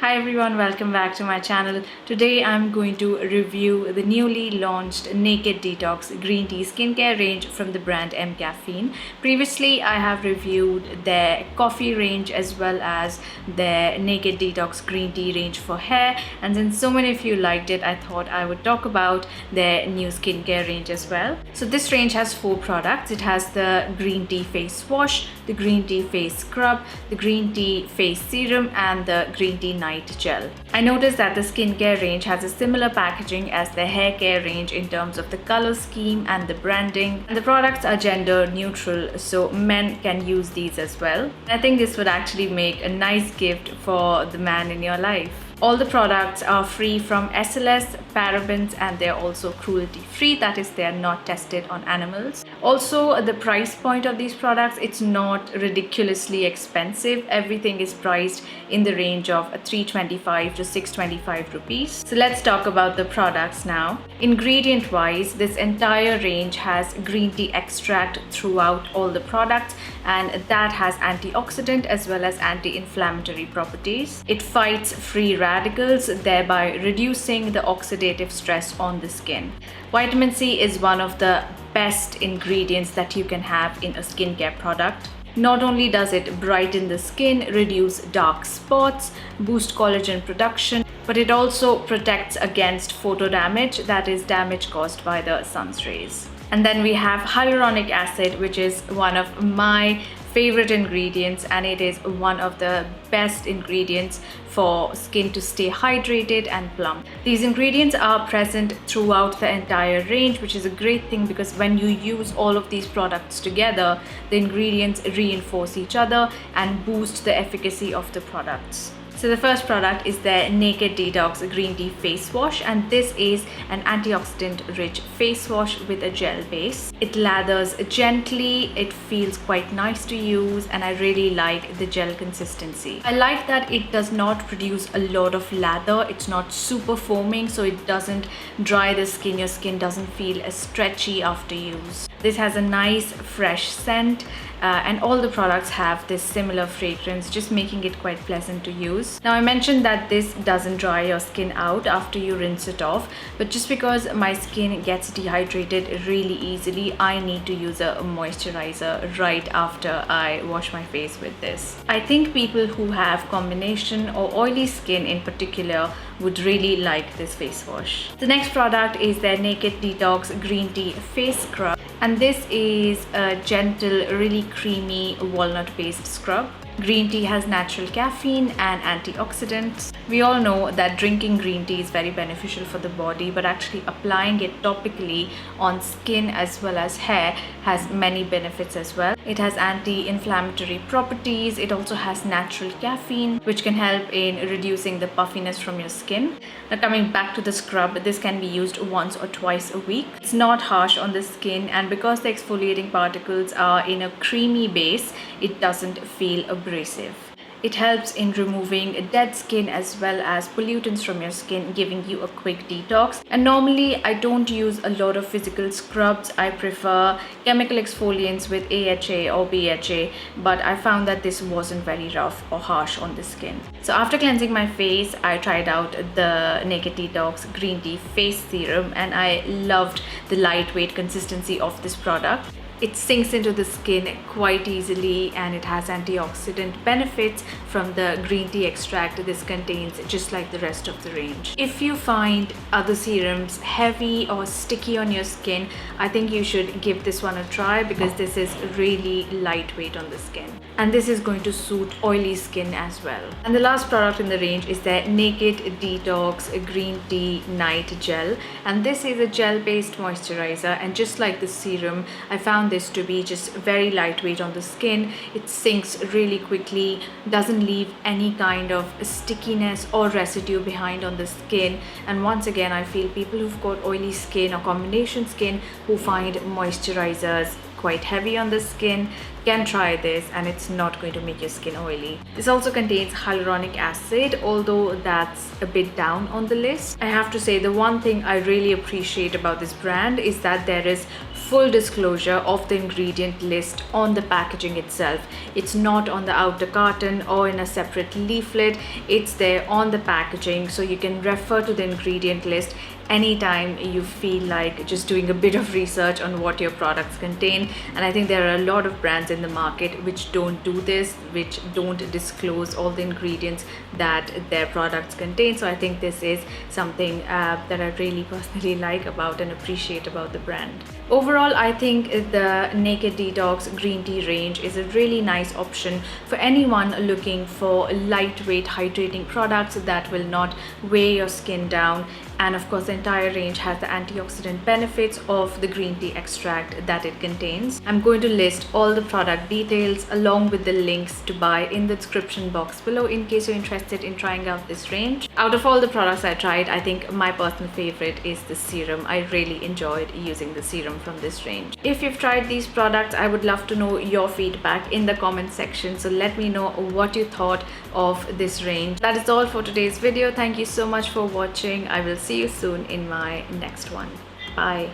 Hi everyone, welcome back to my channel. Today I'm going to review the newly launched Naked Detox Green Tea Skincare range from the brand M Caffeine. Previously I have reviewed their coffee range as well as their Naked Detox Green Tea range for hair, and since so many of you liked it, I thought I would talk about their new skincare range as well. So this range has 4 products. It has the Green Tea Face Wash, the Green Tea Face Scrub, the Green Tea Face Serum and the Green Tea Night Gel. I noticed that the skincare range has a similar packaging as the hair care range in terms of the color scheme and the branding. And the products are gender neutral, so men can use these as well. I think this would actually make a nice gift for the man in your life. All the products are free from SLS, parabens, and they're also cruelty free, that is, they are not tested on animals. Also, the price point of these products, it's not ridiculously expensive. Everything is priced in the range of 325 to 625 rupees. So let's talk about the products now. Ingredient wise, this entire range has green tea extract throughout all the products, and that has antioxidant as well as anti-inflammatory properties. It fights free radicals, thereby reducing the oxidative stress on the skin. Vitamin C is one of the best ingredients that you can have in a skincare product. Not only does it brighten the skin, reduce dark spots, boost collagen production, but it also protects against photo damage, that is damage caused by the sun's rays. And then we have hyaluronic acid, which is one of my favorite ingredients, and it is one of the best ingredients for skin to stay hydrated and plump. These ingredients are present throughout the entire range, which is a great thing because when you use all of these products together, the ingredients reinforce each other and boost the efficacy of the products. So the first product is the Naked Detox Green Tea Face Wash, and this is an antioxidant rich face wash with a gel base. It lathers gently, it feels quite nice to use, and I really like the gel consistency. I like that it does not produce a lot of lather. It's not super foaming, so it doesn't dry the skin. Your skin doesn't feel as stretchy after use. This has a nice fresh scent, and all the products have this similar fragrance, just making it quite pleasant to use. Now I mentioned that this doesn't dry your skin out after you rinse it off, but just because my skin gets dehydrated really easily, I need to use a moisturizer right after I wash my face with this. I think people who have combination or oily skin in particular would really like this face wash. The next product is their Naked Detox Green Tea Face Scrub, and this is a gentle, really creamy walnut based scrub. Green tea has natural caffeine and antioxidants. We all know that drinking green tea is very beneficial for the body, but actually applying it topically on skin as well as hair has many benefits as well. It has anti-inflammatory properties. It also has natural caffeine, which can help in reducing the puffiness from your skin. Now coming back to the scrub, this can be used once or twice a week. It's not harsh on the skin, and because the exfoliating particles are in a creamy base, it doesn't feel abrasive. It helps in removing dead skin as well as pollutants from your skin, giving you a quick detox. And normally I don't use a lot of physical scrubs. I prefer chemical exfoliants with AHA or BHA, but I found that this wasn't very rough or harsh on the skin. So after cleansing my face, I tried out the Naked Detox Green Tea Face Serum, and I loved the lightweight consistency of this product. It sinks into the skin quite easily, and it has antioxidant benefits from the green tea extract this contains, just like the rest of the range. If you find other serums heavy or sticky on your skin, I think you should give this one a try because this is really lightweight on the skin, and this is going to suit oily skin as well. And the last product in the range is the Naked Detox Green Tea Night Gel, and this is a gel-based moisturizer, and just like the serum, I found this to be just very lightweight on the skin. It sinks really quickly, doesn't leave any kind of stickiness or residue behind on the skin. And once again, I feel people who've got oily skin or combination skin who find moisturizers quite heavy on the skin can try this, and it's not going to make your skin oily. This also contains hyaluronic acid, although that's a bit down on the list. I have to say, the one thing I really appreciate about this brand is that there is full disclosure of the ingredient list on the packaging itself. It's not on the outer carton or in a separate leaflet. It's there on the packaging, so you can refer to the ingredient list anytime you feel like just doing a bit of research on what your products contain. And I think there are a lot of brands in the market which don't do this, which don't disclose all the ingredients that their products contain. So I think this is something that I really personally like about and appreciate about the brand. Overall, I think the Naked Detox green tea range is a really nice option for anyone looking for lightweight hydrating products that will not weigh your skin down. And of course, the entire range has the antioxidant benefits of the green tea extract that it contains. I'm going to list all the product details along with the links to buy in the description box below in case you're interested in trying out this range. Out of all the products I tried, I think my personal favorite is the serum. I really enjoyed using the serum from this range. If you've tried these products, I would love to know your feedback in the comment section. So let me know what you thought of this range. That is all for today's video. Thank you so much for watching. I will see you soon in my next one. Bye.